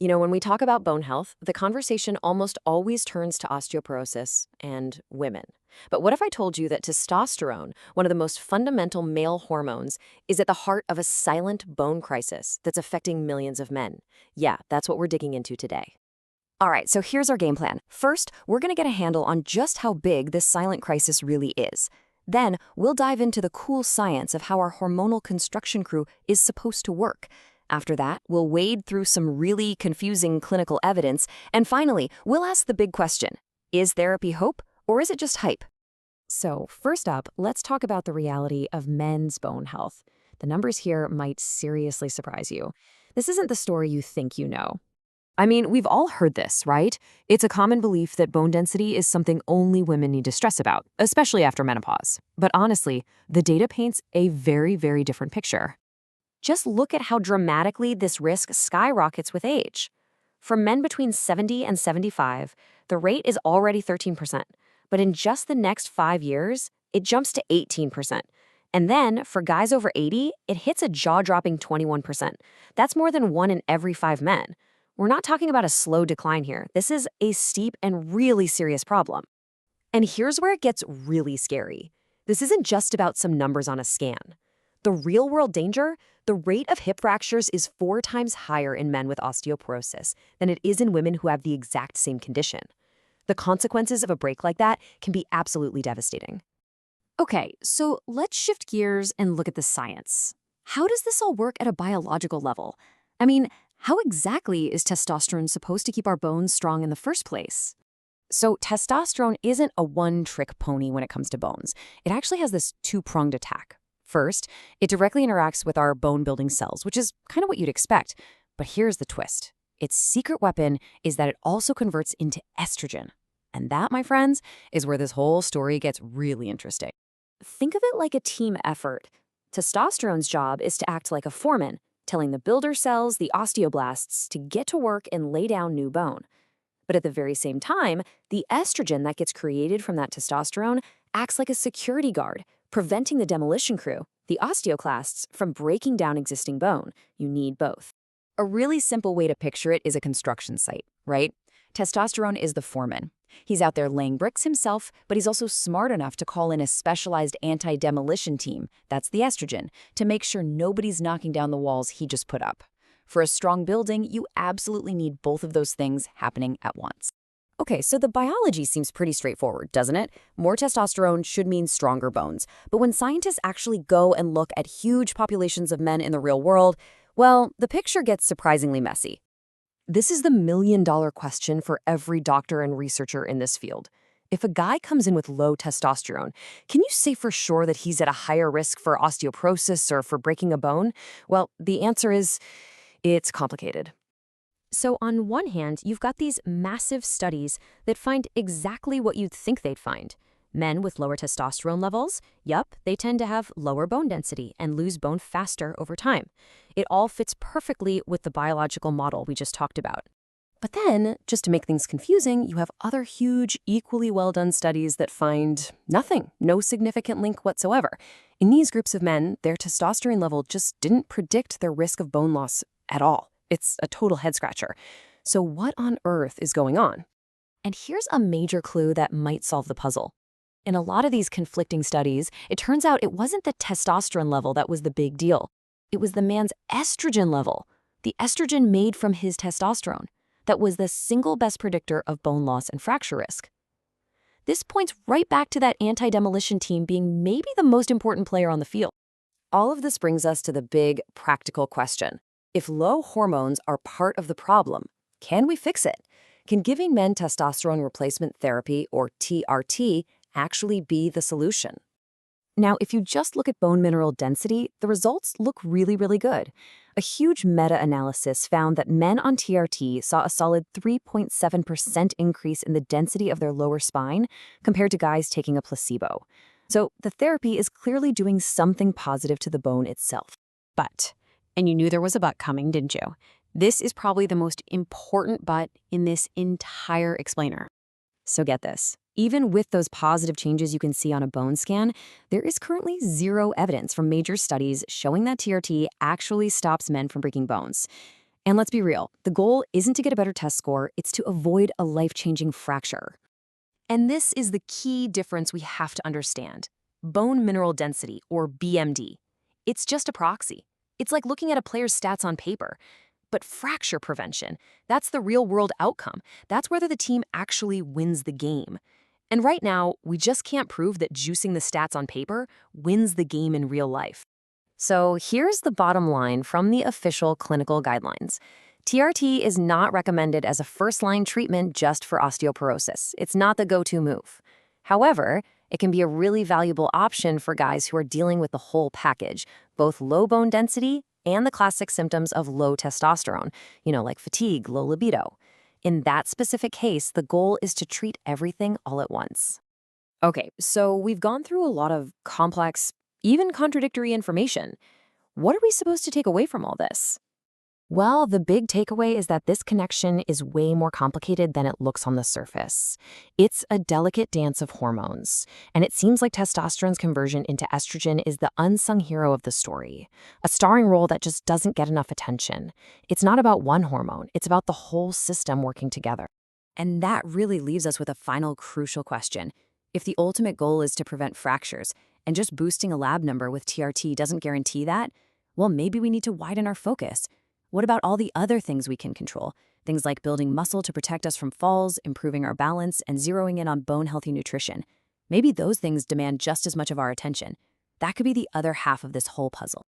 When we talk about bone health, the conversation almost always turns to osteoporosis and women. But what if I told you that testosterone, one of the most fundamental male hormones, is at the heart of a silent bone crisis that's affecting millions of men? Yeah, that's what we're digging into today. All right, so here's our game plan. First, we're going to get a handle on just how big this silent crisis really is. Then, we'll dive into the cool science of how our hormonal construction crew is supposed to work. After that, we'll wade through some really confusing clinical evidence. And finally, we'll ask the big question: is therapy hope, or is it just hype? So, first up, let's talk about the reality of men's bone health. The numbers here might seriously surprise you. This isn't the story you think you know. I mean, we've all heard this, right? It's a common belief that bone density is something only women need to stress about, especially after menopause. But honestly, the data paints a very, very different picture. Just look at how dramatically this risk skyrockets with age. For men between 70 and 75, the rate is already 13%, but in just the next 5 years, it jumps to 18%. And then, for guys over 80, it hits a jaw-dropping 21%. That's more than 1 in every 5 men. We're not talking about a slow decline here. This is a steep and really serious problem. And here's where it gets really scary. This isn't just about some numbers on a scan. The real-world danger: the rate of hip fractures is 4 times higher in men with osteoporosis than it is in women who have the exact same condition. The consequences of a break like that can be absolutely devastating. Okay, so let's shift gears and look at the science. How does this all work at a biological level? I mean, how exactly is testosterone supposed to keep our bones strong in the first place? So testosterone isn't a one-trick pony when it comes to bones. It actually has this two-pronged attack. First, it directly interacts with our bone-building cells, which is kind of what you'd expect. But here's the twist. Its secret weapon is that it also converts into estrogen. And that, my friends, is where this whole story gets really interesting. Think of it like a team effort. Testosterone's job is to act like a foreman, telling the builder cells, the osteoblasts, to get to work and lay down new bone. But at the very same time, the estrogen that gets created from that testosterone acts like a security guard, preventing the demolition crew, the osteoclasts, from breaking down existing bone. You need both. A really simple way to picture it is a construction site, right? Testosterone is the foreman. He's out there laying bricks himself, but he's also smart enough to call in a specialized anti-demolition team, that's the estrogen, to make sure nobody's knocking down the walls he just put up. For a strong building, you absolutely need both of those things happening at once. Okay, so the biology seems pretty straightforward, doesn't it? More testosterone should mean stronger bones. But when scientists actually go and look at huge populations of men in the real world, well, the picture gets surprisingly messy. This is the million-dollar question for every doctor and researcher in this field. If a guy comes in with low testosterone, can you say for sure that he's at a higher risk for osteoporosis or for breaking a bone? Well, the answer is, it's complicated. So on one hand, you've got these massive studies that find exactly what you'd think they'd find. Men with lower testosterone levels, yup, they tend to have lower bone density and lose bone faster over time. It all fits perfectly with the biological model we just talked about. But then, just to make things confusing, you have other huge, equally well-done studies that find nothing, no significant link whatsoever. In these groups of men, their testosterone level just didn't predict their risk of bone loss at all. It's a total head-scratcher. So what on earth is going on? And here's a major clue that might solve the puzzle. In a lot of these conflicting studies, it turns out it wasn't the testosterone level that was the big deal. It was the man's estrogen level, the estrogen made from his testosterone, that was the single best predictor of bone loss and fracture risk. This points right back to that anti-demolition team being maybe the most important player on the field. All of this brings us to the big practical question. If low hormones are part of the problem, can we fix it? Can giving men testosterone replacement therapy, or TRT, actually be the solution? Now, if you just look at bone mineral density, the results look really, really good. A huge meta-analysis found that men on TRT saw a solid 3.7% increase in the density of their lower spine compared to guys taking a placebo. So the therapy is clearly doing something positive to the bone itself. But, and you knew there was a but coming, didn't you? This is probably the most important but in this entire explainer. So get this. Even with those positive changes you can see on a bone scan, there is currently zero evidence from major studies showing that TRT actually stops men from breaking bones. And let's be real, the goal isn't to get a better test score, it's to avoid a life-changing fracture. And this is the key difference we have to understand. Bone mineral density, or BMD. It's just a proxy. It's like looking at a player's stats on paper. But fracture prevention, that's the real-world outcome. That's whether the team actually wins the game. And right now, we just can't prove that juicing the stats on paper wins the game in real life. So here's the bottom line from the official clinical guidelines. TRT is not recommended as a first-line treatment just for osteoporosis. It's not the go-to move. However, it can be a really valuable option for guys who are dealing with the whole package, both low bone density and the classic symptoms of low testosterone, like fatigue, low libido. In that specific case, the goal is to treat everything all at once. Okay, so we've gone through a lot of complex, even contradictory information. What are we supposed to take away from all this? Well, the big takeaway is that this connection is way more complicated than it looks on the surface. It's a delicate dance of hormones, and it seems like testosterone's conversion into estrogen is the unsung hero of the story, a starring role that just doesn't get enough attention. It's not about one hormone, it's about the whole system working together. And that really leaves us with a final crucial question. If the ultimate goal is to prevent fractures, and just boosting a lab number with TRT doesn't guarantee that, well, maybe we need to widen our focus. What about all the other things we can control? Things like building muscle to protect us from falls, improving our balance, and zeroing in on bone-healthy nutrition. Maybe those things demand just as much of our attention. That could be the other half of this whole puzzle.